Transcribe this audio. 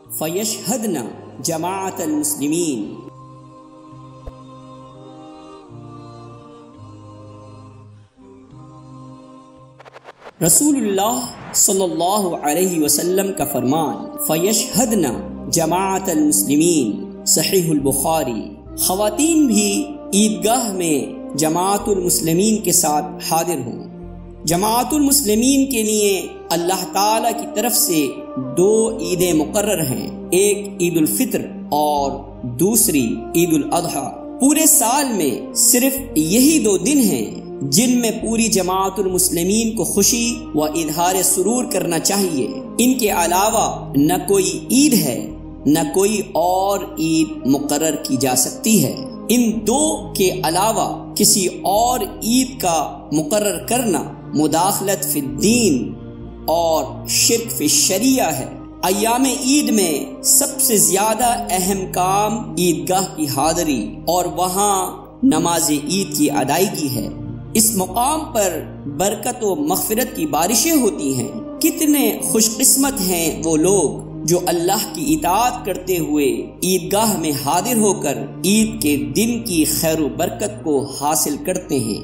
فیشہدن جماعت المسلمین۔ رسول اللہ صلی اللہ علیہ وسلم کا فرمان فیشہدن جماعت المسلمین، صحیح البخاری۔ خواتین بھی عیدگاہ میں جماعت المسلمین کے ساتھ حاضر ہوں۔ جماعت المسلمین کے لیے اللہ تعالی کی طرف سے 2 عیدیں مقرر ہیں، ایک عید الفطر اور دوسری عید الاضحیٰ۔ پورے سال میں صرف یہی 2 دن ہیں جن میں پوری جماعت المسلمین کو خوشی و اظہار سرور کرنا چاہیے۔ ان کے علاوہ نہ کوئی عید ہے، نہ کوئی اور عید مقرر کی جا سکتی ہے۔ ان 2 کے علاوہ کسی اور عید کا مقرر کرنا مداخلت فی الدین اور شرک فی الشریعہ ہے۔ ایام عید میں سب سے زیادہ اہم کام عیدگاہ کی حاضری اور وہاں نماز عید کی ادائیگی ہے۔ اس مقام پر برکت و مغفرت کی بارشیں ہوتی ہیں۔ کتنے خوش قسمت ہیں وہ لوگ جو اللہ کی اطاعت کرتے ہوئے عیدگاہ میں حاضر ہو کر عید کے دن کی خیر و برکت کو حاصل کرتے ہیں۔